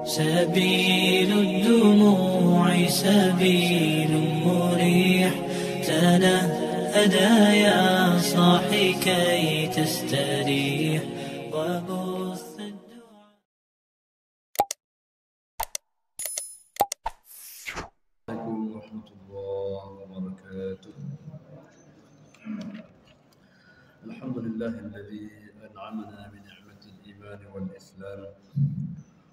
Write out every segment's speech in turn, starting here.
سبيل الدموع سبيل مريح، تنهدى يا صاحي كي تستريح وبث الدعاء. عليكم ورحمة الله وبركاته. الحمد لله الذي أنعمنا بنعمة الإيمان والإسلام،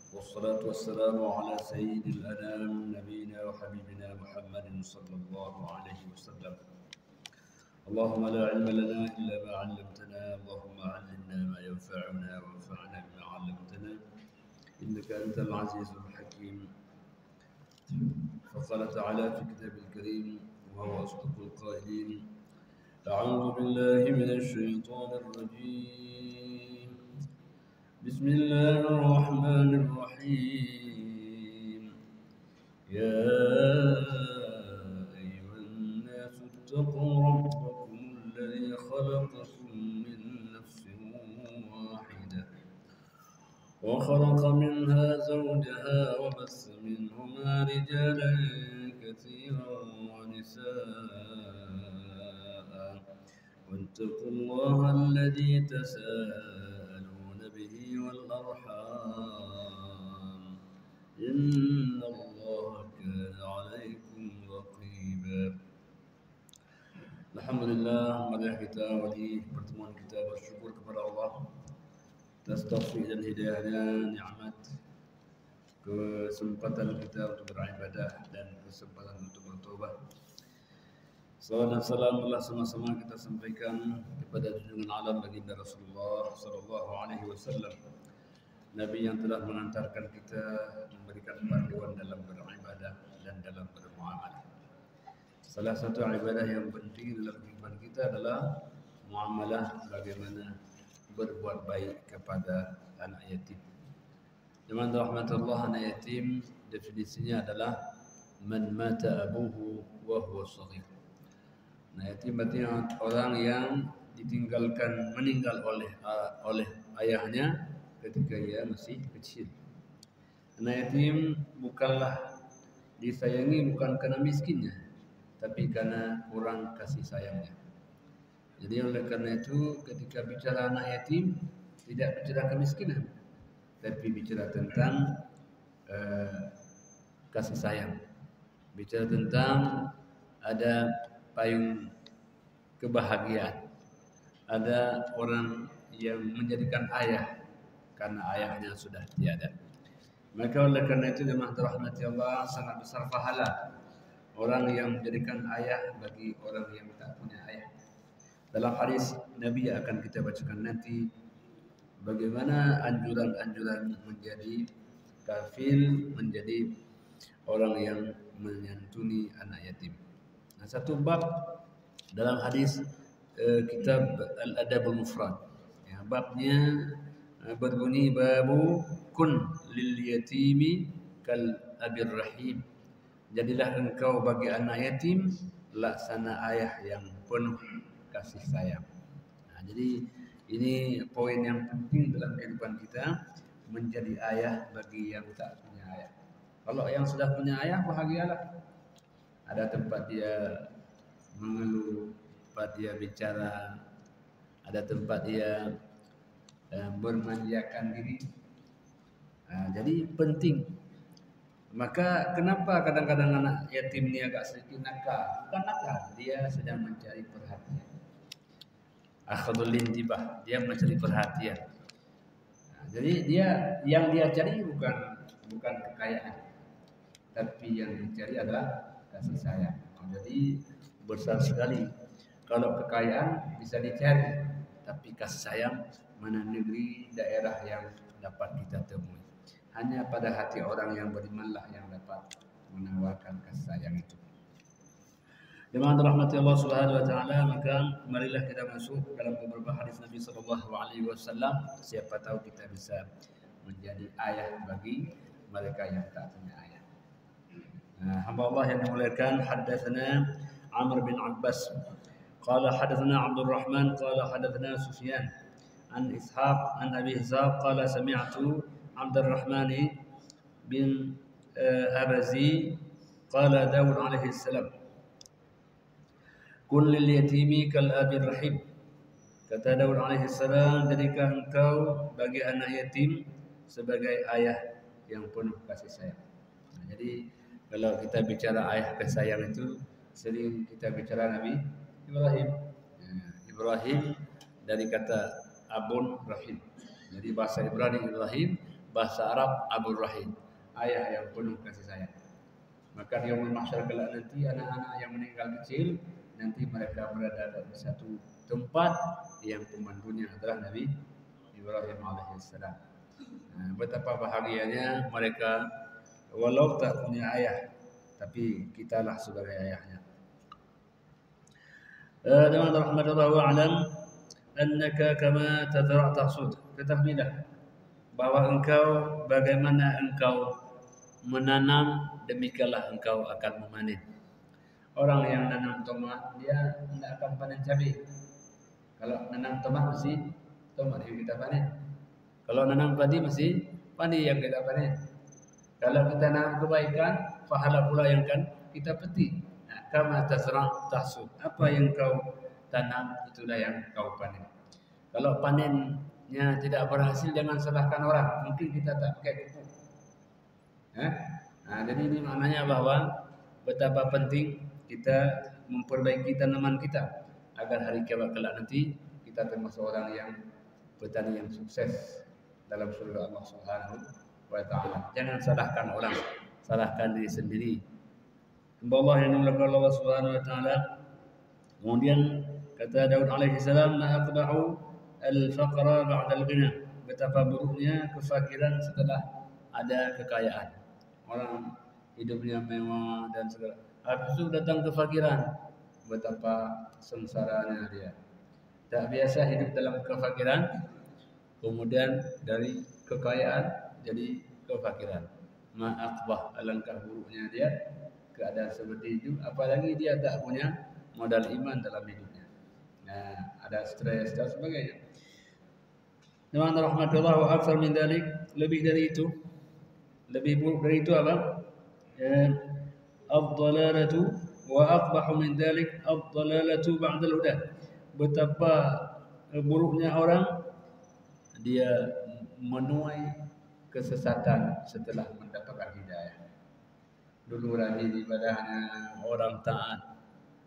والصلاة والسلام على سيد الأنام نبينا وحبيبنا محمد صلى الله عليه وسلم. اللهم لا علم لنا إلا ما علمتنا، اللهم علمنا ما ينفعنا وانفعنا بما علمتنا، إنك أنت العزيز الحكيم. فقال تعالى في كتاب الكريم وهو أصدق القائلين: أعوذ بالله من الشيطان الرجيم، بسم الله الرحمن الرحيم. يا أيها الناس اتقوا ربكم الذي خلقكم من نفس واحدة وخلق منها زوجها وبث منهما رجالا كثيرا ونساء، واتقوا الله الذي تساءلون به والأرحام، إن الله كان عليكم رقيبا. Alhamdulillah, marilah kita awali pertemuan kita bersyukur kepada Allah atas taufik dan hidayahnya, nikmat, kesempatan kita untuk beribadah dan kesempatan untuk bertobat. Salawat dan salam Allah sama-sama kita sampaikan kepada junjungan alam baginda Rasulullah sallallahu alaihi wasallam, Nabi yang telah mengantarkan kita, memberikan panduan dalam beribadah dan dalam bermuamalah. Salah satu ibadah yang penting dalam kehidupan kita adalah muamalah, bagaimana berbuat baik kepada anak yatim. Dengan rahmatullah, anak yatim definisinya adalah man mata abuhu wa huwa shaghir. Anak yatim artinya orang yang meninggal oleh ayahnya ketika ia masih kecil. Anak yatim bukanlah disayangi bukan karena miskinnya, tapi karena kurang kasih sayangnya. Jadi oleh karena itu ketika bicara anak yatim tidak bicara kemiskinan, tapi bicara tentang kasih sayang. Bicara tentang ada payung kebahagiaan. Ada orang yang menjadikan ayah karena ayahnya sudah tiada. Maka oleh karena itu jemaah rahmati Allah, sangat besar pahala orang yang menjadikan ayah bagi orang yang tak punya ayah. Dalam hadis Nabi yang akan kita bacakan nanti, bagaimana anjuran-anjuran menjadi kafil, menjadi orang yang menyantuni anak yatim. Nah, satu bab dalam hadis kitab Al-Adab Al-Mufrad, ya, babnya berbunyi babu kun lil yatimi kal abir rahim. Jadilah engkau bagi anak yatim laksana ayah yang penuh kasih sayang. Nah, jadi ini poin yang penting dalam kehidupan kita, menjadi ayah bagi yang tak punya ayah. Kalau yang sudah punya ayah, bahagialah. Ada tempat dia mengeluh, tempat dia bicara, ada tempat dia bermanjakan diri. Nah, jadi penting. Maka kenapa kadang-kadang anak yatim ini agak sedikit nakal? Bukan nakal, dia sedang mencari perhatian. Akhadul intibah, dia mencari perhatian. Nah, jadi yang dia cari bukan kekayaan, tapi yang dicari adalah kasih sayang. Jadi besar sekali kalau kekayaan bisa dicari, tapi kasih sayang mana negeri daerah yang dapat kita temui. Hanya pada hati orang yang berimanlah yang dapat menawarkan kasih sayang itu. Dengan rahmat Allah Subhanahu wa taala, maka marilah kita masuk dalam beberapa hadis Nabi sallallahu alaihi wasallam. Siapa tahu kita bisa menjadi ayah bagi mereka yang tak punya ayah. Hamba Allah yang dimuliakan, haddatsana Amr bin Abbas qala haddatsana Abdul Rahman qala haddatsana Sufyan an Ishaq an Abi Ishaq qala sami'tu Abdul Rahman bin Abazi, qala Daud alaihi salam, kun lil yatimi kal abir rahim. Kata Daud alaihi salam, jadikan engkau bagi anak yatim sebagai ayah yang penuh kasih sayang. Jadi kalau kita bicara ayah kasih sayang itu sering kita bicara Nabi Ibrahim. Ibrahim dari kata Abun Rahim. Jadi bahasa Ibrani Ibrahim, bahasa Arab Abur Rahim, ayah yang penuh kasih sayang. Maka di yaumul mahsyar kelak nanti anak-anak yang meninggal kecil nanti mereka berada di satu tempat yang pemandunya adalah Nabi Ibrahim alaihissalam. Betapa bahagianya mereka walau tak punya ayah, tapi kitalah sebagai ayahnya. Dengan rahmatullah wa'alam annaka kama tazra' tahsud. Ketahuilah bahwa engkau bagaimana engkau menanam, demikianlah engkau akan memanen. Orang yang nanam tomat dia tidak akan panen cabai. Kalau nanam tomat mesti tomat yang kita panen. Kalau nanam padi mesti padi yang kita panen. Kalau kita nanam kebaikan, pahala pula yang akan kita petik. Kama tazra' tahsud. Apa yang kau tanam itulah yang kau panen. Kalau panennya tidak berhasil, jangan salahkan orang. Mungkin kita tak pakai pupuk. Jadi ini maknanya bahwa betapa penting kita memperbaiki tanaman kita agar hari kiamat kelak nanti kita termasuk orang yang petani yang sukses dalam surga Allah Subhanahu wa taala. Jangan salahkan orang, salahkan diri sendiri. Allah yang dimuliakan Allah Subhanahu wa taala. Kemudian kata Daud alaihi salam, la aqda'u al-faqra ba'da al-ghina. Betapa buruknya kefakiran setelah ada kekayaan. Orang hidupnya mewah dan segala, habis itu datang kefakiran. Betapa sengsaranya dia. Tak biasa hidup dalam kefakiran, kemudian dari kekayaan jadi kefakiran. Ma'aqbah, alangkah buruknya dia keadaan seperti itu, apalagi dia tak punya modal iman dalam hidupnya. Ada stres dan sebagainya. Dengan rahmatullah wa akthar min dalik, lebih dari itu, lebih buruk dari itu apa? Ad-dalalatu wa aqbahu min dalik ad-dalalatu ba'da al-huda. Betapa buruknya orang dia menuai kesesatan setelah mendapatkan hidayah. Dulu rajin ibadahnya, orang taat,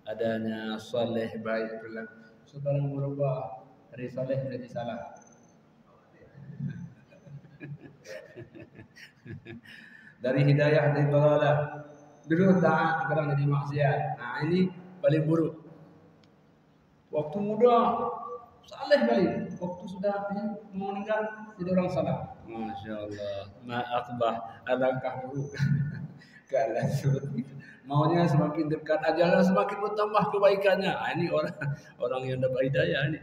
adanya saleh baik pula. Sekarang berubah dari saleh menjadi salah. Dari hidayah dari dalalah. Dulu taat, sekarang jadi maksiat. Ini paling buruk. Waktu muda saleh balik, waktu sudah mau meninggal jadi orang salah. Masya Allah, ma'aqbah, alangkah buruk. Keadaan seperti itu. Maunya semakin dekat ajalnya semakin bertambah kebaikannya. Ini orang yang dapat hidayah ini.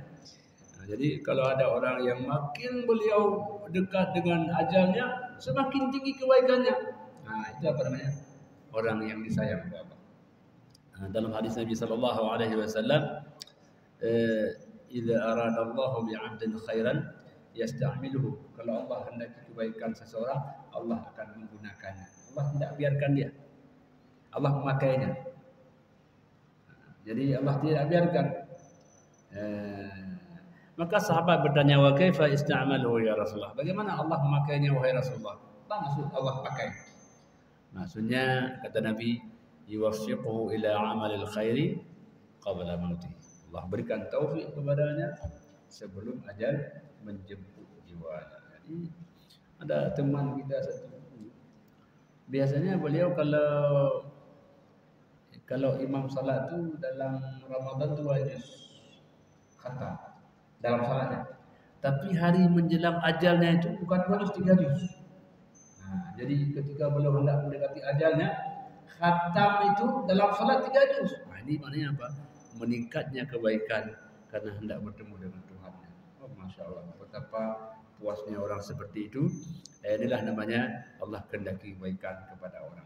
Jadi kalau ada orang yang makin beliau dekat dengan ajalnya, semakin tinggi kebaikannya. Itu apa namanya? Orang yang disayang oleh Allah. Dalam hadis Nabi sallallahu alaihi wasallam, "Idza arada Allah bi'abdin khairan yasta'miluhu." Kalau Allah hendaki kebaikan seseorang, Allah akan menggunakannya. Allah tidak biarkan dia. Allah memakainya. Jadi Allah tidak biarkan. Maka sahabat bertanya, wa kaifa ista'maluhu ya Rasulullah? Bagaimana Allah memakainya wahai Rasulullah? Apa maksud Allah pakai? Maksudnya kata Nabi, yuwaffiquhu ila amalil khairi qabla mautih. Allah berikan taufik kepadanya sebelum ajal menjemput jiwanya. Jadi ada teman kita satu. Biasanya beliau kalau imam salat tu dalam Ramadan tu 2 juz khatam dalam salatnya. Tapi hari menjelang ajalnya itu bukan 2 juz, 3 juz. Jadi ketika beliau hendak mendekati ajalnya, khatam itu dalam salat 3 juz. Ini maknanya apa? Meningkatnya kebaikan karena hendak bertemu dengan Tuhannya. Masya Allah, betapa puasnya orang seperti itu. Inilah namanya Allah kehendaki kebaikan kepada orang.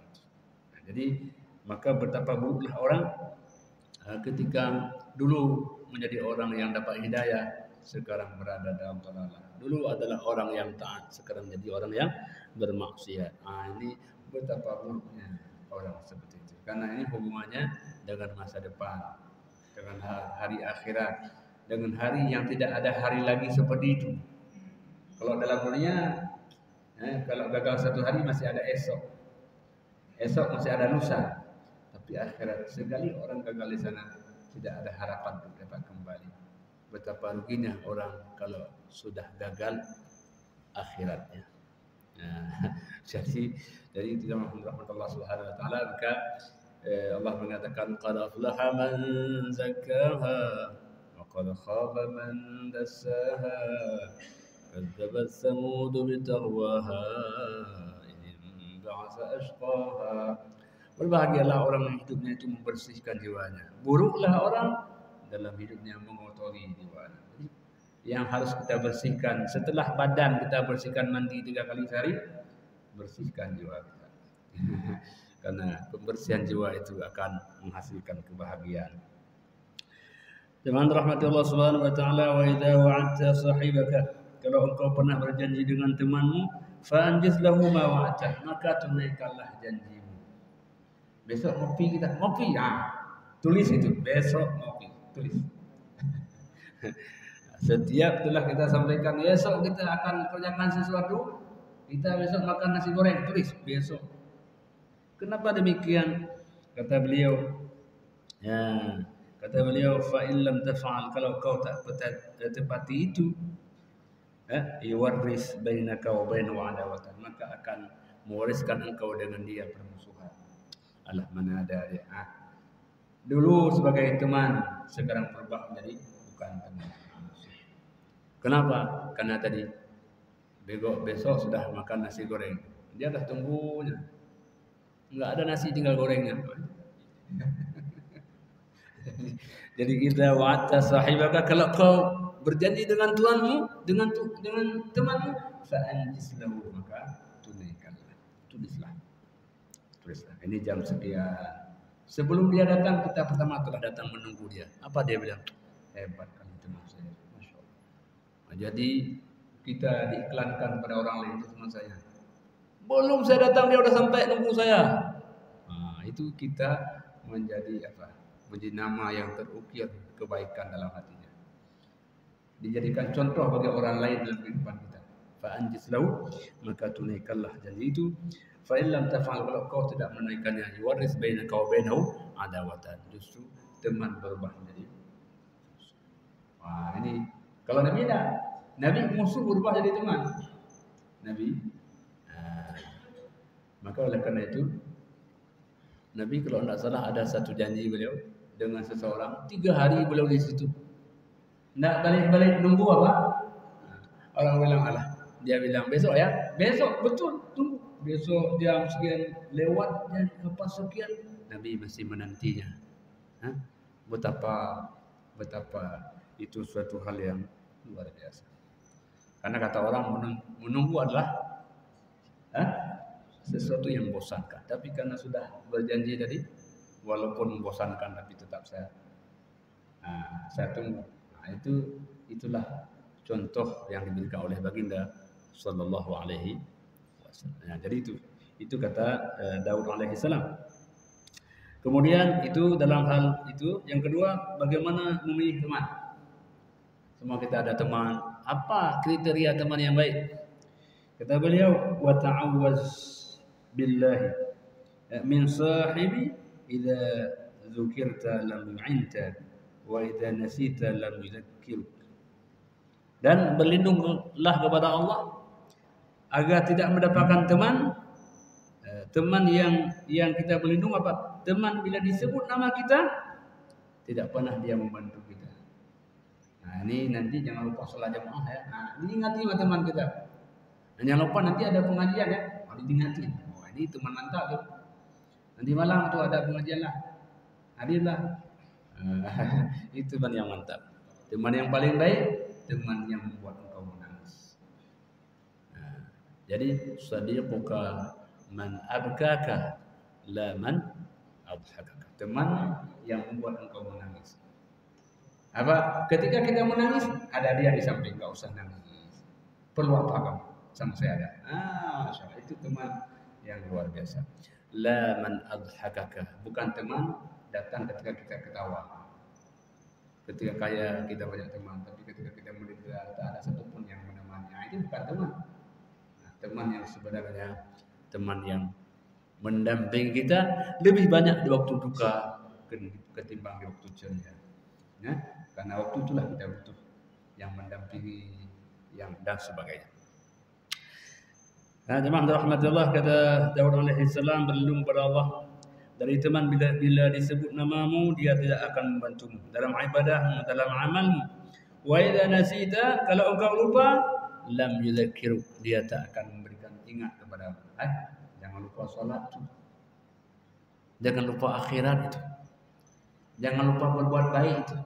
Jadi maka betapa buruklah orang ketika dulu menjadi orang yang dapat hidayah, sekarang berada dalam dalalah. Dulu adalah orang yang taat, sekarang jadi orang yang bermaksiat. Ini betapa buruknya orang seperti itu. Karena ini hubungannya dengan masa depan, dengan hari akhirat, dengan hari yang tidak ada hari lagi seperti itu. Kalau dalam dunia, kalau gagal satu hari masih ada esok, esok masih ada lusa. Tapi akhirat, sekali orang gagal di sana, tidak ada harapan untuk dapat kembali. Betapa ruginya orang kalau sudah gagal akhiratnya. Jadi itu yang rahmat Allah Subhanahu wa taala, maka Allah mengatakan qad aflaha man zakkaha wa qad khaba man dassaha kadzabat samud bitarwaha in ba'atha ashqaha. Berbahagialah orang yang hidupnya itu membersihkan jiwanya. Buruklah orang dalam hidupnya mengotori jiwanya. Jadi, yang harus kita bersihkan setelah badan kita bersihkan mandi 3 kali sehari, bersihkan jiwa kita. Karena pembersihan jiwa itu akan menghasilkan kebahagiaan. Teman rahmati Allah Subhanahu wa taala, wa idza wa'adta sahibaka, kalau engkau pernah berjanji dengan temanmu, fa anjiz lahu ma wa'adta, maka tunaikanlah janjimu. Besok ngopi kita, ngopi tulis itu, besok ngopi, tulis. Setiap telah kita sampaikan besok kita akan kerjakan sesuatu, kita besok makan nasi goreng, tulis besok. Kenapa demikian? Kata beliau, fa in lam taf'al, kalau kau tak tepati itu, yuwarris bainaka wa bainahu adawatan, maka akan mewariskan engkau dengan dia permusuhan. Alah, mana ada dia. Dulu sebagai teman, sekarang berubah menjadi bukan teman. Kenapa? Karena tadi besok sudah makan nasi goreng, dia dah tunggunya. Enggak ada nasi, tinggal gorengnya. Jadi kita wa'ata sahibaka, kalau kau berjanji dengan tuanmu, dengan temanmu, fa'anjis lahu, maka tunaikanlah, tulislah. Ini jam sekian. Sebelum dia datang, kita pertama telah datang menunggu dia. Apa dia bilang? Hebat kali teman saya, masya Allah. Jadi kita diiklankan pada orang lain, itu teman saya. Belum saya datang dia sudah sampai nunggu saya. Itu kita menjadi apa? Menjadi nama yang terukir kebaikan dalam hatinya. Dijadikan contoh bagi orang lain dalam kehidupan kita. Fa'anjis lahu, maka tunaikanlah janji itu. Fa in lam taf'al, kalau kau tidak menunaikannya, yuwarris bainaka wa bainahu adawatan, justru teman berubah menjadi musuh. Ini kalau Nabi tidak, Nabi musuh berubah jadi teman. Nabi, maka oleh karena itu Nabi kalau tidak salah ada satu janji beliau dengan seseorang, 3 hari beliau di situ. Tidak balik-balik nunggu apa? Orang bilang dia bilang besok ya, besok betul tunggu. Besok jam sekian lewat dan apa sekian, Nabi masih menantinya. Betapa itu suatu hal yang luar biasa. Karena kata orang menunggu adalah sesuatu yang membosankan. Tapi karena sudah berjanji tadi, walaupun membosankan tapi tetap saya tunggu. Itulah contoh yang diberikan oleh baginda sallallahu alaihi wasallam. Jadi itu kata Daud alaihi salam. Kemudian itu dalam hal itu, yang kedua bagaimana memilih teman. Semua kita ada teman. Apa kriteria teman yang baik? Kata beliau, wa ta'awwaz billahi min sahibi idza dzukirta lam yu'inta wa idza nasita lam yuzakkiruk. Dan berlindunglah kepada Allah agar tidak mendapatkan teman yang kita berlindung apa? Teman bila disebut nama kita tidak pernah dia membantu kita. Ini nanti jangan lupa sholat jamaah ya. Ini ingati teman kita. Jangan lupa nanti ada pengajian ya. Diingati. Ini teman mantap tuh. Nanti malam tuh ada pengajian lah. Hadirlah. Itu teman yang mantap. Teman yang paling baik, teman yang membuat engkau menangis. Jadi sadiquka man abkaka la man adhakaka. Teman yang membuat engkau menangis. Apa? Ketika kita menangis, ada dia di samping, enggak usah nangis. Perlu apa kamu? Sama saya ada. Masya Allah, itu teman yang luar biasa. La man adhakaka, bukan teman datang ketika kita ketawa. Ketika kaya kita banyak teman, tapi ketika kita menderita tak ada satupun yang menemani. Itu bukan teman. Teman yang sebenarnya, teman yang mendampingi kita lebih banyak di waktu duka ketimbang di waktu ceria. Karena waktu itulah kita butuh yang mendampingi, yang dan sebagainya. Jemaah rahmatullah, kata Daud alaihi salam, berlindung pada Allah dari teman bila disebut namamu dia tidak akan membantumu dalam ibadah, dalam amalmu. Wa idza nasita, kalau engkau lupa, lam yudzakiru, dia tak akan memberikan ingat kepadamu. Jangan lupa salat itu. Jangan lupa akhirat itu. Jangan lupa berbuat baik itu.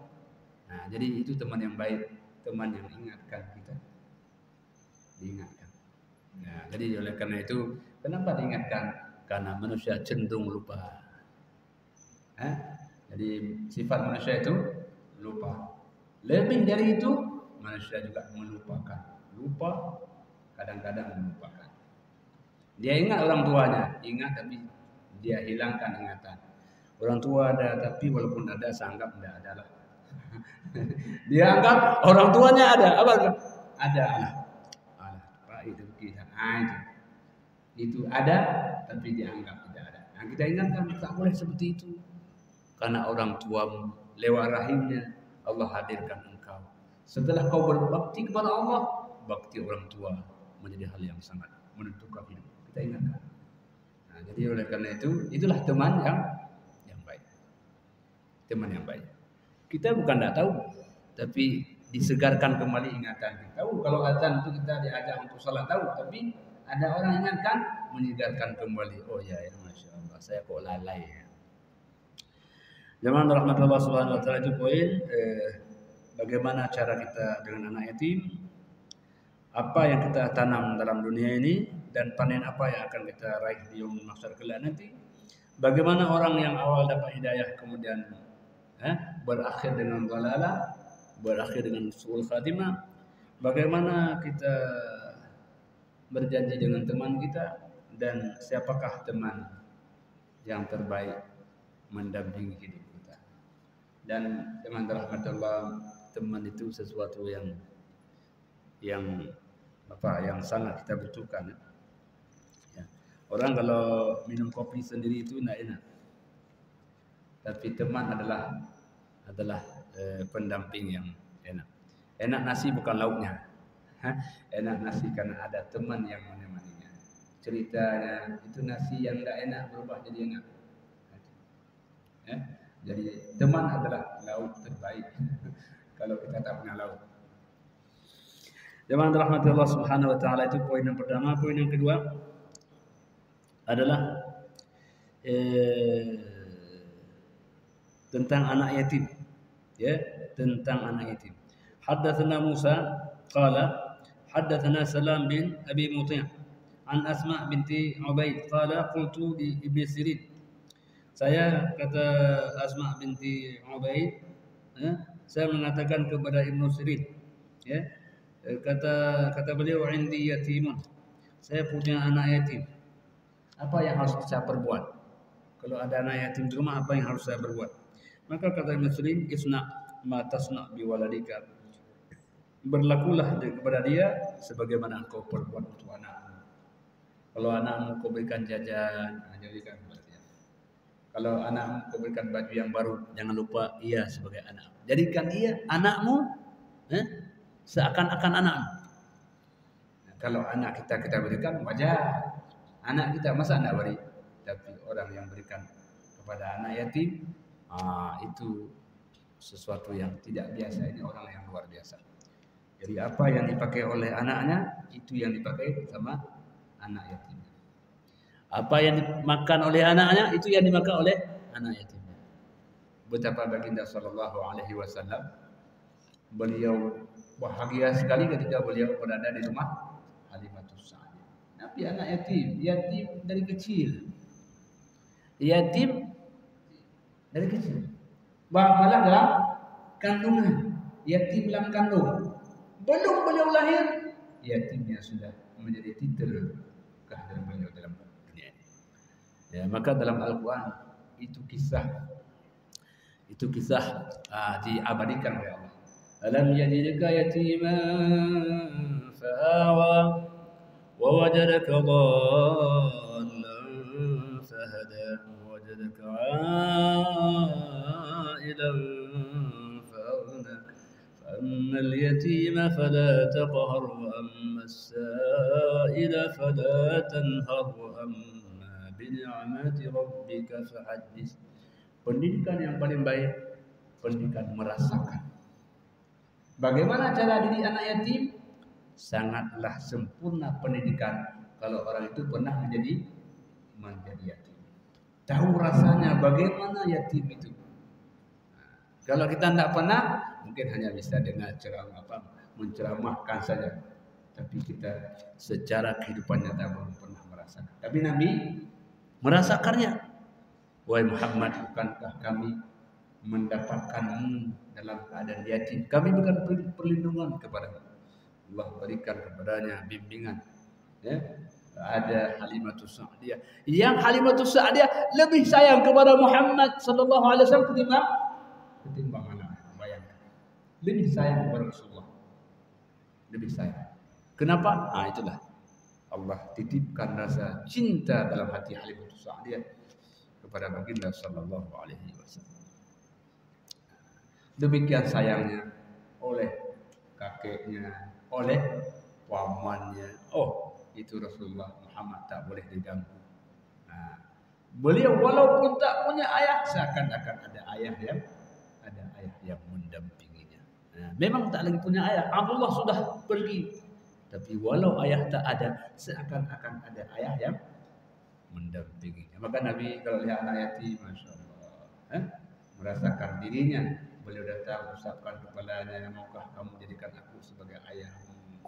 Jadi itu teman yang baik, teman yang ingatkan kita. Diingatkan. Jadi oleh karena itu, kenapa diingatkan? Karena manusia cenderung lupa. Jadi sifat manusia itu lupa. Lebih dari itu, manusia juga melupakan. Lupa, kadang-kadang melupakan. Dia ingat orang tuanya, ingat tapi dia hilangkan ingatan. Orang tua ada, tapi walaupun ada, seanggap tidak ada lah. Dia anggap orang tuanya ada, apa? Ada. Pak itu kita, itu ada, tapi dianggap tidak ada. Kita ingatkan, tak boleh seperti itu. Karena orang tuamu lewat rahimnya Allah hadirkan engkau. Setelah kau berbakti kepada Allah, bakti orang tua menjadi hal yang sangat menentukan hidup. Kita ingatkan. Jadi oleh karena itu, itulah teman yang baik. Teman yang baik. Kita bukan tidak tahu, tapi disegarkan kembali ingatan kita. Tahu kalau azan itu kita diajak untuk salat, tahu, tapi ada orang ingatkan, menyegarkan kembali. Oh ya, masya Allah, saya kok lalai ya. Jemaah rahmatullah subhanahu wa ta'ala, itu poin bagaimana cara kita dengan anak yatim, apa yang kita tanam dalam dunia ini, dan panen apa yang akan kita raih di yaumul mahsyar kelak nanti. Bagaimana orang yang awal dapat hidayah kemudian berakhir dengan dhalalah, berakhir dengan su'ul khatimah. Bagaimana kita berjanji dengan teman kita, dan siapakah teman yang terbaik mendampingi hidup kita. Dan teman rahmatullah, teman itu sesuatu yang sangat kita butuhkan. Orang kalau minum kopi sendiri itu tidak enak, tapi teman adalah pendamping yang enak. Enak nasi bukan lauknya, enak nasi karena ada teman yang menemaninya. Ceritanya itu nasi yang tidak enak berubah jadi enak. Jadi teman adalah lauk terbaik kalau kita tak punya lauk. Jemaah rahmati Allah subhanahu wa ta'ala, itu poin yang pertama. Poin yang kedua adalah tentang anak yatim. Tentang anak yatim. Haddatsana Musa qala haddatsana Salam bin Abi Muti' an Asma binti Ubaid qala qultu li Ibnu Sirin. Saya, kata Asma binti Ubaid, saya mengatakan kepada Ibnu Sirin, kata beliau, indi yatimun, saya punya anak yatim. Apa yang harus saya perbuat? Kalau ada anak yatim di rumah, apa yang harus saya berbuat? Maka kata Ibnu Sirin, isna ma tasna bi waladika, berlakulah kepada dia sebagaimana engkau perbuat untuk anakmu. Kalau anakmu kau berikan jajan, jadikan kepada dia. Kalau anakmu kau berikan baju yang baru, jangan lupa ia sebagai anak. Jadikan ia anakmu, seakan-akan anakmu. Kalau anak kita berikan, wajar. Anak kita masa anda beri, tapi orang yang berikan kepada anak yatim, itu sesuatu yang tidak biasa. Ini orang yang luar biasa. Jadi apa yang dipakai oleh anaknya, itu yang dipakai sama anak yatim. Apa yang dimakan oleh anaknya, itu yang dimakan oleh anak yatim. Betapa baginda sallallahu alaihi wasallam, beliau bahagia sekali ketika beliau berada di rumah Halimatus Sa'diyah. Nabi anak yatim dari kecil. Yatim dari kecil. Malah dalam kandungan, yatim dalam kandung. Belum beliau lahir, yatimnya sudah menjadi titel kehadiran beliau dalam dunia ini. Ya, maka dalam Al-Quran itu kisah diabadikan oleh Allah. Alam yajidka yatiman fa'awa wa wajadaka dhallan fahada wa wajadaka 'ailan fa'aghna فأما اليتيم فلا تقهر وأما السائل فلا تنهر وأما بنعمة ربك فحدث. Pendidikan yang paling baik, pendidikan merasakan. Bagaimana cara didik anak yatim? Sangatlah sempurna pendidikan kalau orang itu pernah menjadi yatim. Tahu rasanya bagaimana yatim itu. Kalau kita tidak pernah, mungkin hanya bisa dengar menceramahkan saja. Tapi kita secara kehidupan nyata belum pernah merasakan. Tapi Nabi merasakannya. Wahai Muhammad, bukankah kami mendapatkanmu dalam keadaan yatim? Kami berikan perlindungan kepada Allah, berikan kepadanya bimbingan. Ya. Ada Halimatus Sa'diyah. Yang Halimatus Sa'diyah lebih sayang kepada Muhammad sallallahu alaihi wasallam ketimbang anak. Bayangkan. Lebih sayang kepada Rasulullah. Lebih sayang. Kenapa? Itulah Allah titipkan rasa cinta dalam hati Halimatus Sa'diyah kepada baginda sallallahu alaihi wasallam. Demikian sayangnya oleh kakeknya, oleh pamannya. Oh, itu Rasulullah Muhammad tak boleh diganggu. Beliau walaupun tak punya ayah, seakan-akan ada ayah yang mendampinginya. Memang tak lagi punya ayah. Abdullah sudah pergi, tapi walau ayah tak ada, seakan-akan ada ayah yang mendampinginya. Maka Nabi kalau lihat anak yatim, masya Allah, merasakan dirinya. Beliau datang usapkan kepalanya, maukah kamu jadikan aku sebagai ayahmu?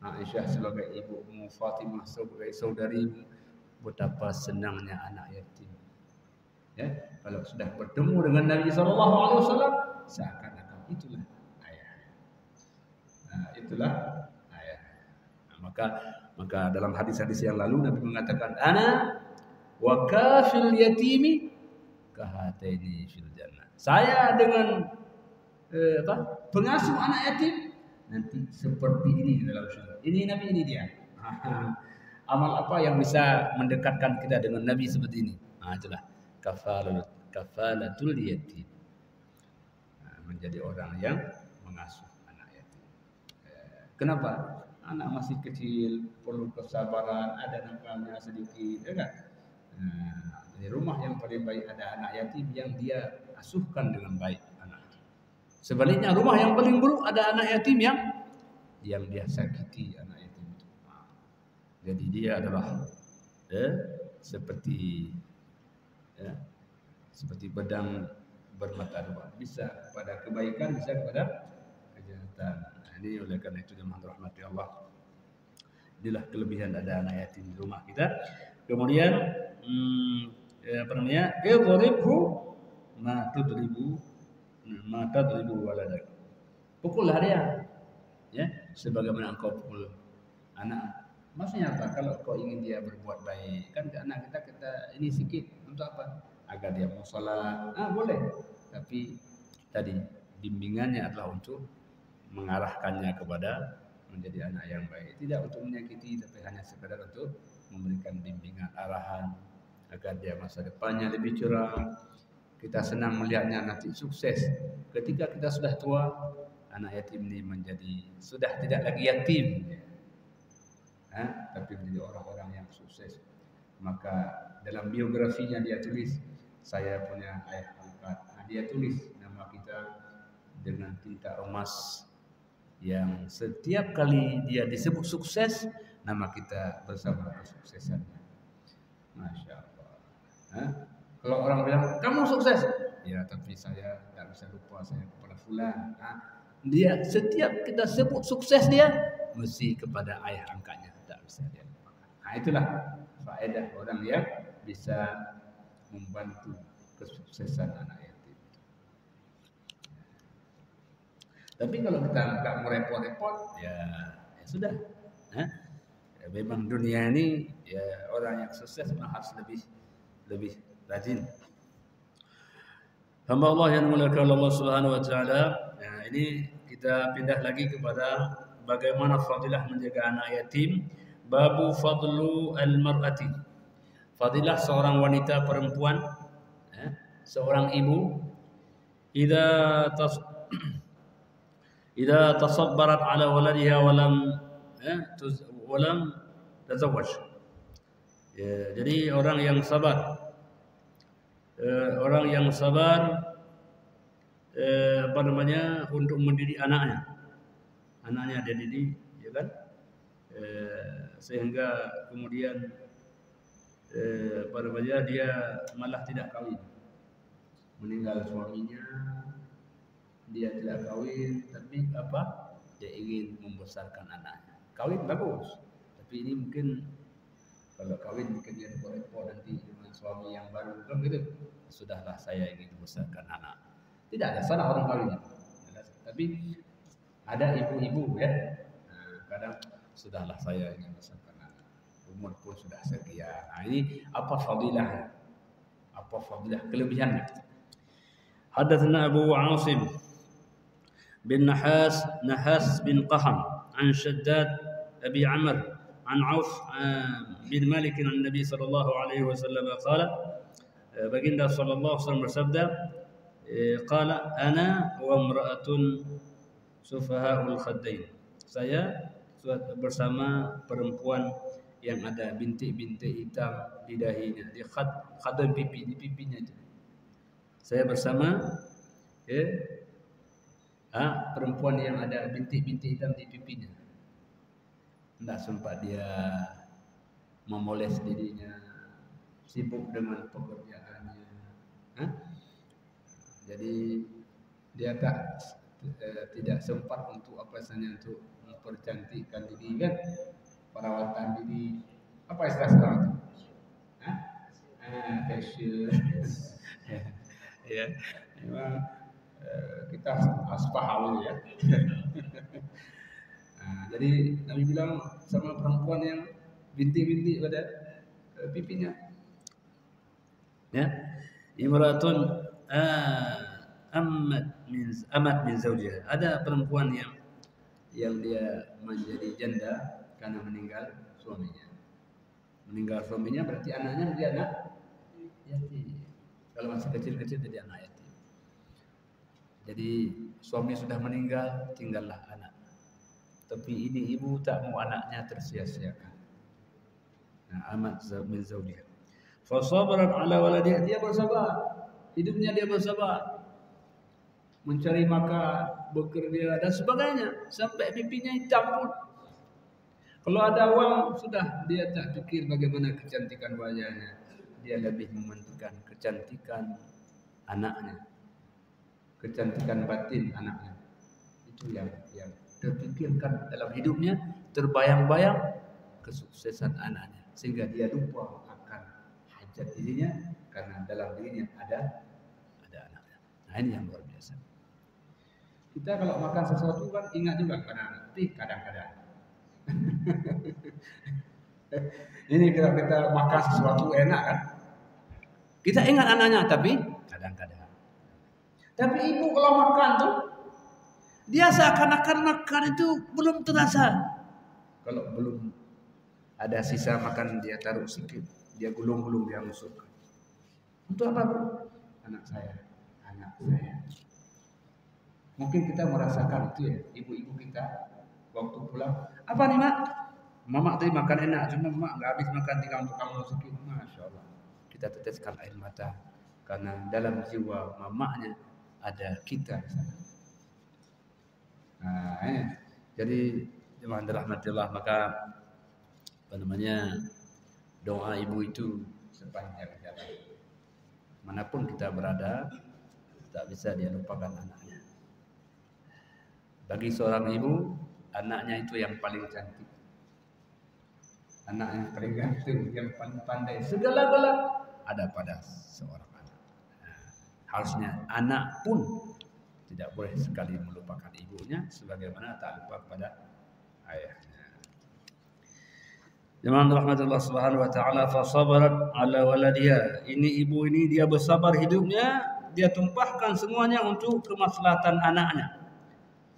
Aisyah sebagai ibumu, Fatimah sebagai saudarimu. Betapa senangnya anak yatim. Kalau sudah bertemu dengan Nabi Sallallahu Alaihi Wasallam, seakan-akan itulah ayah. Itulah ayah. Maka dalam hadis-hadis yang lalu Nabi mengatakan, ana wa kafil yatimi kahataini fil jannah. Saya dengan pengasuh anak yatim nanti seperti ini dalam surga. Ini Nabi, ini dia. Amal apa yang bisa mendekatkan kita dengan Nabi seperti ini? Itulah kafalatul yatim. Menjadi orang yang mengasuh anak yatim. Kenapa? Anak masih kecil, perlu kesabaran, ada nakalnya sedikit, ya kan? Di rumah yang paling baik ada anak yatim yang dia asuhkan dengan baik anak. Sebaliknya rumah yang paling buruk ada anak yatim yang dia sakiti anak yatim itu. Jadi dia adalah seperti pedang bermata dua, bisa kepada kebaikan, bisa kepada kejahatan. Ini oleh karena itu jemaah rahmati Allah, inilah kelebihan ada anak yatim di rumah kita. Kemudian idribhu ma tadribu waladak. Pukullah dia, sebagaimana engkau pukul anak. Maksudnya apa? Kalau kau ingin dia berbuat baik, kan anak kita ini sikit untuk apa? Agar dia mau salat, boleh. Tapi tadi bimbingannya adalah untuk mengarahkannya kepada menjadi anak yang baik, tidak untuk menyakiti, tapi hanya sekadar untuk memberikan bimbingan, arahan agar dia masa depannya lebih cerah. Kita senang melihatnya nanti sukses. Ketika kita sudah tua, anak yatim ini sudah tidak lagi yatim, tapi menjadi orang-orang yang sukses. Maka dalam biografinya dia tulis, saya punya ayah angkat. Dia tulis nama kita dengan tinta emas, yang setiap kali dia disebut sukses, nama kita bersama kesuksesannya. Masya Allah. Kalau orang bilang kamu sukses, ya tapi saya tak bisa lupa saya kepada fulan. Dia setiap kita sebut sukses dia mesti kepada ayah angkatnya, tak bisa dia lupakan. Itulah faedah orang yang bisa membantu kesuksesan anak yatim. Tapi kalau kita nggak mau repot-repot, ya sudah. Ya, memang dunia ini ya orang yang sukses harus lebih rajin. Hamba Allah yang dimuliakan Allah Subhanahu wa taala. Ya, ini kita pindah lagi kepada bagaimana fadilah menjaga anak yatim. Babu fadlu al-mar'ati. Fadilah seorang wanita perempuan, ya, seorang ibu idza tasabbarat ala waladiha walam tazawwaj. Ya, jadi orang yang sabar untuk mendidik anaknya dia didik, ya kan, sehingga kemudian dia malah tidak kawin, meninggal suaminya, dia tidak kawin, tapi dia ingin membesarkan anaknya. Kawin bagus, tapi ini mungkin kalau kawin mungkin dia repot nanti dengan suami yang baru, kan gitu. Sudahlah, saya ingin membesarkan anak. Tidak ada salah orang kawin, tapi ada ibu-ibu ya, kadang sudahlah saya ingin membesarkan anak, umur pun sudah sekian. Nah, ini apa fadilahnya? Apa fadilah kelebihannya? Hadatsana Abu Asim bin Nahas bin Qaham an Shaddad Abi Amr an Auf bin Malik an Nabi sallallahu alaihi wasallam qala, baginda sallallahu alaihi wasallam bersabda, qala ana wa imra'atun sufahaul khaddain. Saya bersama perempuan yang ada bintik-bintik hitam di dahinya, di khaddain pipi, di pipinya itu. Saya bersama perempuan yang ada bintik-bintik hitam di pipinya. Tidak sempat dia memoles dirinya, sibuk dengan pekerjaannya. Jadi dia tidak sempat untuk untuk mempercantikkan diri, kan, perawatan diri, apa istilah sekarang? Facial. Ya, memang kita harus paham ya. Jadi Nabi bilang sama perempuan yang bintik-bintik pada pipinya, ya, imratun amat min zawjiha. Ada perempuan yang dia menjadi janda karena meninggal suaminya. Meninggal suaminya berarti anaknya menjadi anak yatim. Kalau masih kecil-kecil jadi anak yatim. Jadi suami sudah meninggal, tinggallah anak. Tapi ini ibu tak mau anaknya tersia-siakan. Nah, amat min zawjiha. Fa sabarat ala waladiha, dia bersabar. Hidupnya dia bersabar. Mencari makan, bekerja dan sebagainya, sampai pipinya hitam pun. Kalau ada uang sudah, dia tak fikir bagaimana kecantikan wajahnya. Dia lebih mementingkan kecantikan anaknya, kecantikan batin anaknya. Itu yang terpikirkan dalam hidupnya, terbayang-bayang kesuksesan anaknya, sehingga dia lupa akan hajat dirinya karena dalam dirinya ada anaknya. Nah, ini yang luar biasa. Kita kalau makan sesuatu kan ingat juga pada anak, tapi kadang-kadang ini kita makan sesuatu enak kan, kita ingat anaknya, tapi kadang-kadang. Tapi ibu kalau makan tuh, dia seakan-akan makan itu belum terasa. Kalau belum ada sisa makan, dia taruh sedikit, dia gulung-gulung, dia masukkan. Untuk apa, Bu? Anak saya. Mungkin kita merasakan itu ya, ibu-ibu kita waktu pulang, apa nih mak? Mama tadi makan enak, cuma mak nggak habis makan, tinggal untuk kamu masukin. Masya Allah, kita teteskan air mata karena dalam jiwa mamanya ada kita di sana. Nah, jadi jemaah dirahmati Allah, maka doa ibu itu sepanjang jalan, manapun kita berada, tak bisa dia lupakan anaknya. Bagi seorang ibu, anaknya itu yang paling cantik, anak yang paling ganteng, yang paling pandai, segala-gala ada pada seorang anak. Harusnya anak pun tidak boleh sekali melupakan ibunya, sebagaimana tak lupa kepada ayahnya. Jemaah rahmatullah subhanahu wa ta'ala, fa sabarat ala waladiha. Ini ibu ini dia bersabar hidupnya, dia tumpahkan semuanya untuk kemaslahatan anaknya.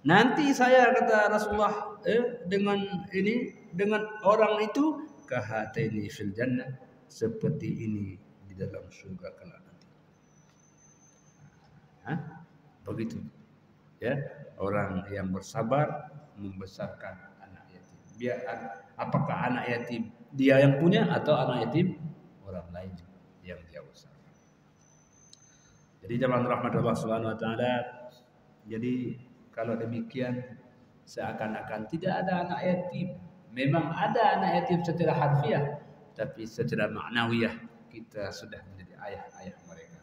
Nanti saya, kata Rasulullah, dengan orang itu kahataini fil jannah, seperti ini di dalam surga kelak nanti. Begitu. Ya, orang yang bersabar membesarkan anak yatim. Biar apakah anak yatim dia yang punya atau anak yatim orang lain yang dia besarkan. Jadi jemaah rahmatullah subhanahu wa ta'ala, jadi kalau demikian seakan-akan tidak ada anak yatim. Memang ada anak yatim secara harfiah, tapi secara ma'nawiyah kita sudah menjadi ayah-ayah mereka.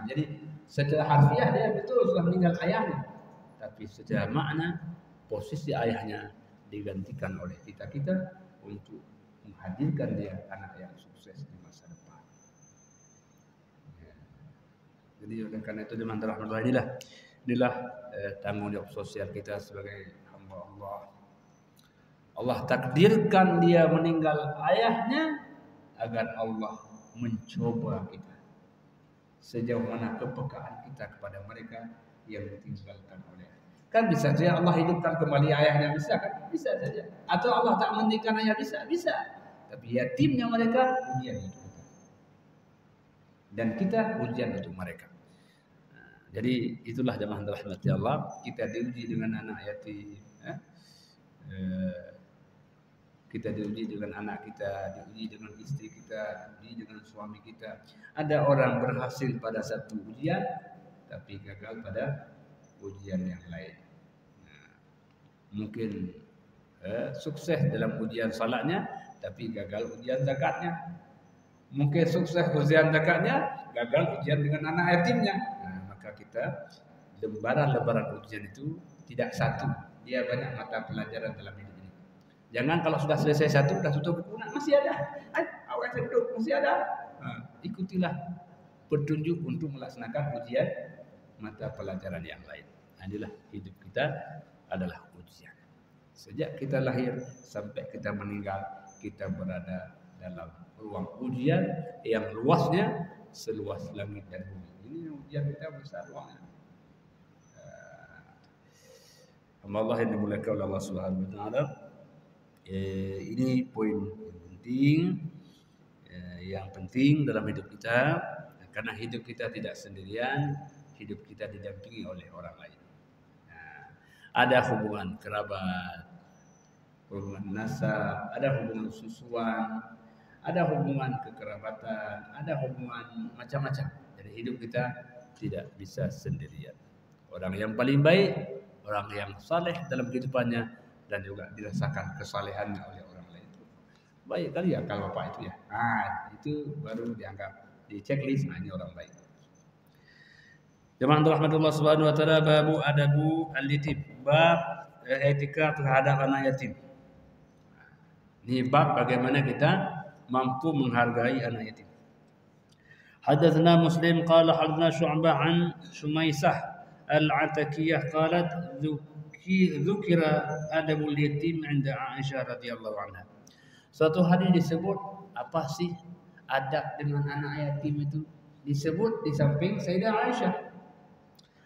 Jadi secara harfiah dia betul sudah meninggal ayahnya, tapi secara makna posisi ayahnya digantikan oleh kita untuk menghadirkan dia anak yang sukses di masa depan. Jadi oleh karena itu jemaah rahmatullah, inilah tanggung jawab sosial kita sebagai hamba Allah. Allah takdirkan dia meninggal ayahnya agar Allah mencoba kita sejauh mana kepekaan kita kepada mereka yang ditinggalkan oleh. Kan bisa saja Allah hidupkan kembali ayahnya, bisa kan? Bisa saja. Atau Allah tak meninggalkan ayah, bisa. Tapi yatimnya mereka ujian untuk kita. Dan kita ujian untuk mereka. Jadi itulah jemaah rahmati Allah, kita diuji dengan anak yatim, kita diuji dengan anak kita, diuji dengan istri kita, diuji dengan suami kita. Ada orang berhasil pada satu ujian, tapi gagal pada ujian yang lain. Mungkin sukses dalam ujian salatnya, tapi gagal ujian zakatnya. Mungkin sukses ujian zakatnya, gagal ujian dengan anak yatimnya. Kita lembaran-lembaran ujian itu tidak satu, dia banyak mata pelajaran dalam hidup ini. Jangan kalau sudah selesai satu, sudah tutup buku, masih ada, awal duduk masih ada. Ikutilah petunjuk untuk melaksanakan ujian mata pelajaran yang lain. Inilah hidup kita adalah ujian. Sejak kita lahir sampai kita meninggal, kita berada dalam ruang ujian yang luasnya seluas langit dan bumi. Ini ujian kita besar ruangnya. Allah yang dimuliakan oleh Allah Subhanahu wa taala. Ini poin yang penting dalam hidup kita, karena hidup kita tidak sendirian, hidup kita didampingi oleh orang lain. Ada hubungan kerabat, hubungan nasab, ada hubungan susuan, ada hubungan kekerabatan, ada hubungan macam-macam. Jadi hidup kita tidak bisa sendirian. Orang yang paling baik, orang yang saleh dalam kehidupannya dan juga dirasakan kesalehannya oleh orang lain. Baik kali ya kalau bapak itu ya. Itu baru dianggap di checklist. Ini orang baik. Jemaah rahmatullah subhanahu wa ta'ala, babu adabu al-yatim, bab etika terhadap anak yatim. Ini bab bagaimana kita mampu menghargai anak yatim. Hadatsana Muslim qala hadatsana Syu'bah an Shumaisah al-Atakiyah qalat dzukira adabul yatim 'inda Aisyah radhiyallahu anha. Suatu hari disebut apa sih adab dengan anak yatim itu, disebut di samping Sayyidah Aisyah.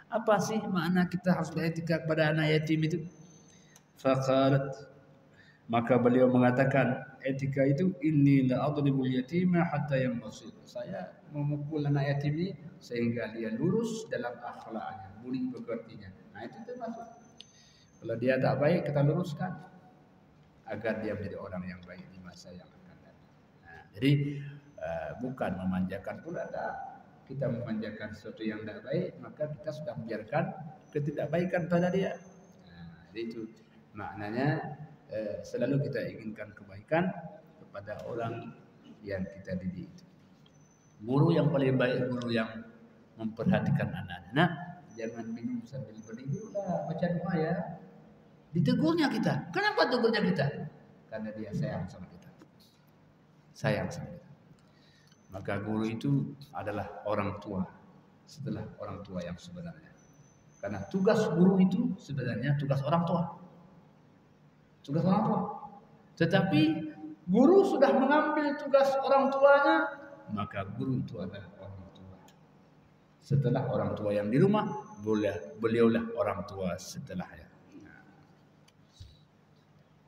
Apa sih makna kita harus beretika kepada anak yatim itu? Faqalat, maka beliau mengatakan, etika itu inni la adribul yatima hatta yamsil. Saya memukul anak yatim ini sehingga dia lurus dalam akhlaknya, budi pekertinya. Itu termasuk. Kalau dia tak baik, kita luruskan agar dia menjadi orang yang baik di masa yang akan datang. Jadi bukan memanjakan pula, kita memanjakan sesuatu yang tidak baik, maka kita sudah membiarkan ketidakbaikan pada dia. Jadi itu maknanya. Selalu kita inginkan kebaikan kepada orang yang kita didik. Guru yang paling baik, guru yang memperhatikan anak-anak. Jangan minum sambil berdiri, baca doa ya. Ditegurnya kita. Kenapa tegurnya kita? Karena dia sayang sama kita. Sayang sama kita. Maka guru itu adalah orang tua setelah orang tua yang sebenarnya. Karena tugas guru itu sebenarnya tugas orang tua. Tugas orang tua. Tetapi Guru sudah mengambil tugas orang tuanya, maka guru itu adalah orang tua. Setelah orang tua yang di rumah, beliaulah orang tua setelahnya.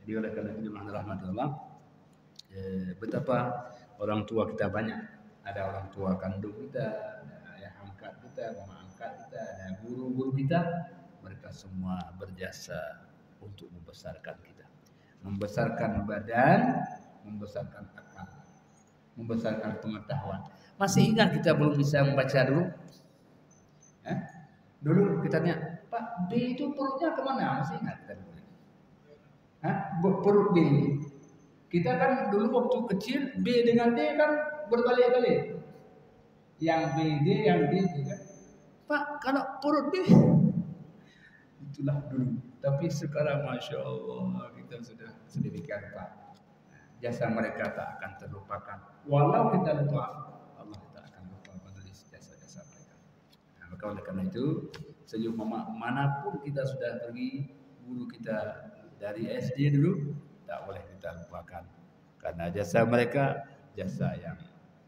Jadi oleh karena itu rahmatullah, betapa orang tua kita banyak. Ada orang tua kandung kita, ada ayah angkat kita, mama angkat kita, ada guru-guru kita. Mereka semua berjasa untuk membesarkan kita, membesarkan badan, membesarkan akal, membesarkan pengetahuan. Masih ingat kita belum bisa membaca dulu? Dulu kita tanya, Pak, B itu perutnya kemana? Masih ingat kita dulu? Perut B. Kita kan dulu waktu kecil B dengan D kan berbalik-balik. Yang B D, yang D kan. Pak, kalau perut B itulah dulu. Tapi sekarang Masya Allah kita sudah sedemikian Pak. Jasa mereka tak akan terlupakan. Walau kita lupa, Allah tak akan lupa menulis jasa-jasa mereka. Nah, maka oleh karena itu, sejauh manapun kita sudah pergi, guru kita dari SD dulu, tak boleh kita lupakan. Karena jasa mereka, jasa yang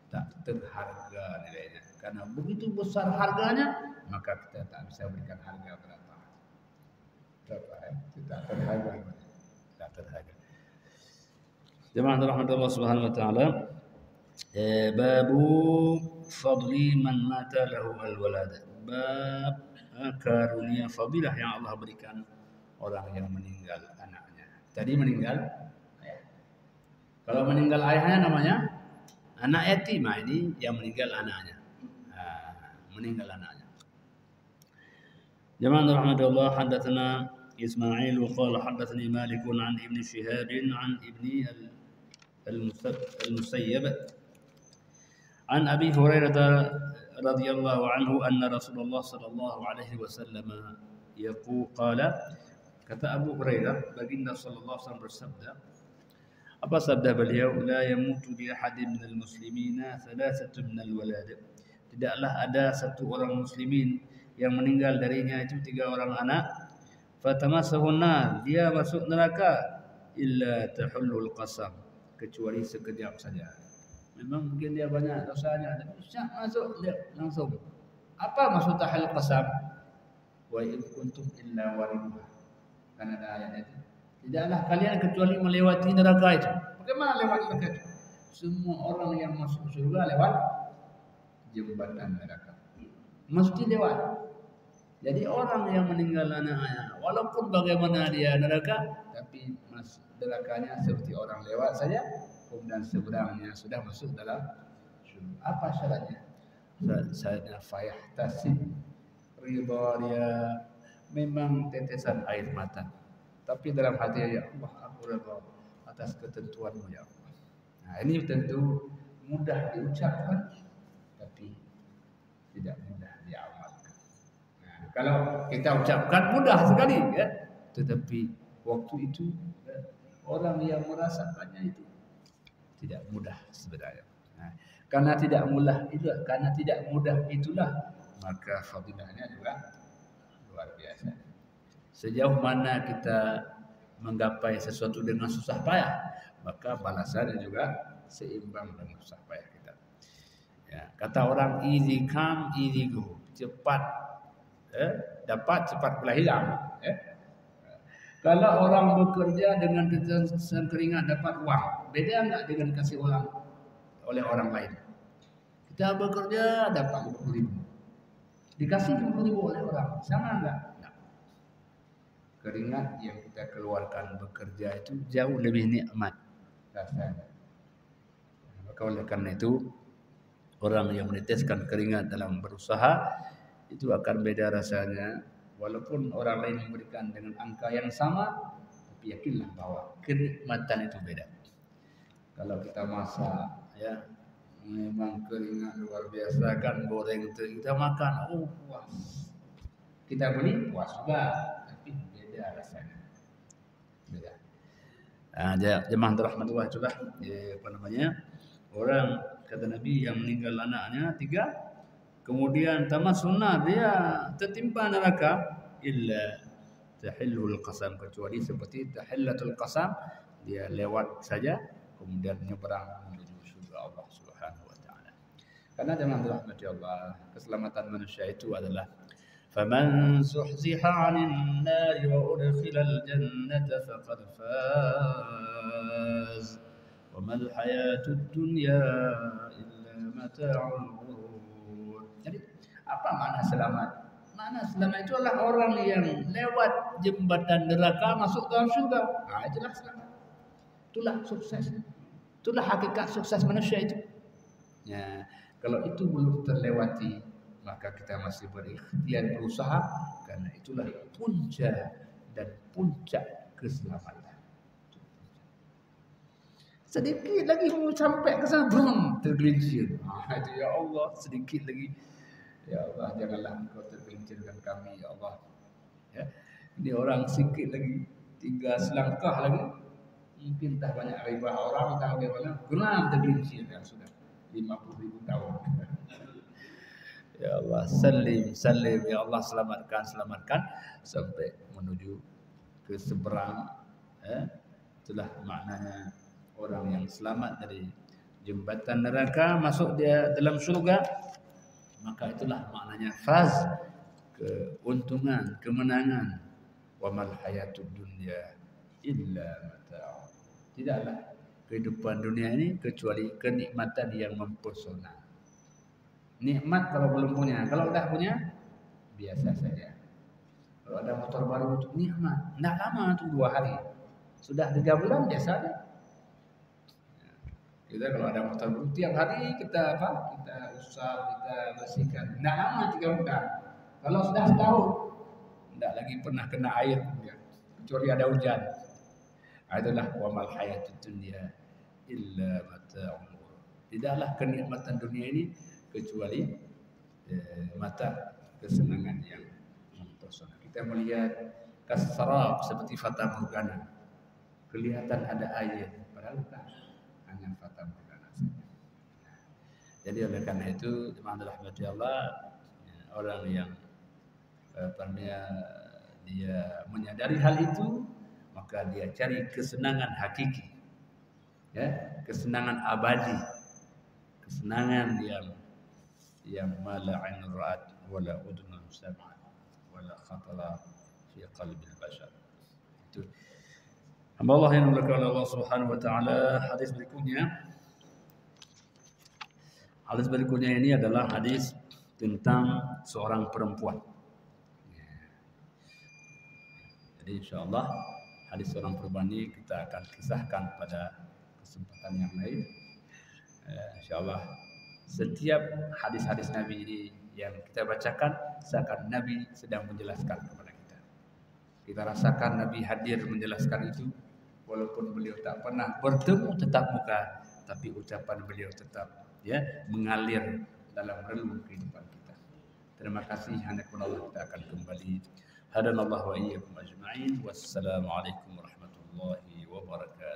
tak terharga nilainya. Karena begitu besar harganya, maka kita tak bisa berikan harga berapa. Tidak terharga. Tak terharga. Jemaah rahmatullah subhanahu wa ta'ala, babu fadli man mata lahu al-walad. Bab karunia fadilah yang Allah berikan orang yang meninggal anaknya. Tadi meninggal ayah. Kalau meninggal ayahnya namanya anak yatim. Ini yang meninggal anaknya. Meninggal anaknya. Jemaah rahmatullah, hadatsana Ismail wa qala hadatsani Malik an Ibn Shihab an Ibni المسيب عن أبي هريرة رضي الله عنه أن رسول الله صلى الله عليه وسلم يقول قال kata Abu Hurairah, baginda sallallahu alaihi wasallam bersabda, apa sabda beliau, la yamutu bi ahadin minal muslimina thalathatu minal walad, tidaklah ada satu orang muslimin yang meninggal darinya itu 3 orang anak, fatamasahun nar, dia masuk neraka, illa tahullul qasam, kecuali sekejap saja. Memang mungkin dia banyak dosanya, tapi masuk dia langsung. Apa maksud tahil qasam? Wa in kuntum illa wariduha. Kan ada ayat itu. Tidaklah kalian kecuali melewati neraka itu. Bagaimana lewat neraka itu? Semua orang yang masuk surga lewat jembatan neraka. Mesti lewat. Jadi orang yang meninggal anaknya, walaupun bagaimana dia neraka, tapi nerakanya seperti orang lewat saja, kemudian seberangnya sudah masuk dalam surga. Apa syaratnya? Syaratnya fayahtasib, ridha dia, memang tetesan air mata, tapi dalam hati, ya Allah, aku ridha atas ketentuanmu ya Allah. Nah, ini tentu mudah diucapkan, tapi tidak mudah diamalkan. Nah, kalau kita ucapkan mudah sekali, ya, tetapi waktu itu orang yang merasakannya itu tidak mudah sebenarnya. Nah, karena tidak mudah itulah, maka fadilahnya juga luar biasa. Sejauh mana kita menggapai sesuatu dengan susah payah, maka balasannya juga seimbang dengan susah payah kita. Ya, kata orang easy come easy go, cepat dapat cepat pula hilang. Kalau orang bekerja dengan tetesan keringat dapat uang, beda enggak dengan kasih uang oleh orang lain? Kita bekerja dapat 20.000, dikasih 20.000 oleh orang, sama enggak? Nah, keringat yang kita keluarkan bekerja itu jauh lebih nikmat rasanya. Maka oleh karena itu, orang yang meneteskan keringat dalam berusaha itu akan beda rasanya. Walaupun orang lain memberikan dengan angka yang sama, tapi yakinlah bahwa kenikmatan itu beda. Kalau kita masak, ya, memang keringat luar biasa, kan goreng itu kita makan, puas. Kita beli puas juga, tapi beda rasanya. Beda. Nah, jemaah rahmatullah itulah, orang kata Nabi yang meninggal anaknya 3. Kemudian tamassunna, dia tertimpa neraka, illa tahillul qasam, kecuali seperti tahillatul qasam, dia lewat saja, kemudian nyebrang menuju surga Allah Subhanahu wa taala. Karena jangan dirahmati Allah, keselamatan manusia itu adalah faman zuhziha 'anil nari wa udkhilal jannata faqad faz wa mal hayatud dunya illa mata'ul ghurur. Jadi apa makna selamat? Makna selamat itu adalah orang yang lewat jembatan neraka masuk dalam surga. Nah, itulah selamat. Itulah sukses. Itulah hakikat sukses manusia itu. Ya, kalau itu belum terlewati, maka kita masih berikhtiar berusaha, karena itulah puncak keselamatan. Sedikit lagi mau sampai ke sana, belum tergelincir. Itu ya Allah, sedikit lagi. Ya Allah, janganlah Engkau tergelincirkan kami, ya Allah. Ya, ini orang sedikit lagi, tinggal selangkah lagi, mungkin tak banyak ribah orang, tak bagaimana, genap tergelincir, ya sudah 50.000 tahun. Ya Allah, salim, ya Allah, selamatkan sampai menuju ke seberang. Itulah maknanya orang yang selamat dari jembatan neraka masuk dia dalam surga, maka itulah maknanya faz, keuntungan, kemenangan. Wa mal hayatud dunya illa mata'. Tidaklah kehidupan dunia ini kecuali kenikmatan yang mempesona. Nikmat kalau belum punya, kalau dah punya biasa saja. Kalau ada motor baru itu nikmat, tidak lama itu 2 hari, sudah 3 bulan biasa saja. Kita kalau ada motor baru tiap hari kita usap, kita bersihkan, tidak lama 3 bulan. Kalau sudah setahun, tidak lagi pernah kena air, kecuali ada hujan. Adalah wa mal hayatud dunya illa mata'ul ghurur. Tidaklah kenikmatan dunia ini kecuali mata kesenangan yang mempesona. Kita melihat kasrab seperti fata morgana, kelihatan ada air, padahal bukan, hanya fata morgana saja. Jadi oleh karena itu, teman rahmati Allah, orang yang dia menyadari hal itu, maka dia cari kesenangan hakiki, ya, kesenangan abadi, kesenangan yang mala 'ainun ra'at wala udhunun sam'at wala khatara fi qalbil bashar. Itu hamba Allah yang dimuliakan oleh Allah Subhanahu wa taala. Hadis berikutnya ini adalah hadis tentang seorang perempuan. Jadi insyaallah hadis seorang perempuan ini kita akan kisahkan pada kesempatan yang lain. Insyaallah setiap hadis-hadis Nabi ini yang kita bacakan seakan Nabi sedang menjelaskan kepada kita. Kita rasakan Nabi hadir menjelaskan itu, walaupun beliau tak pernah bertemu tatap muka, tapi ucapan beliau tetap mengalir dalam relung kehidupan kita. Terima kasih, hanya kepada Allah kita akan kembali. Hadanallahu wa iyyakum ajma'in. Wassalamualaikum warahmatullahi wabarakatuh.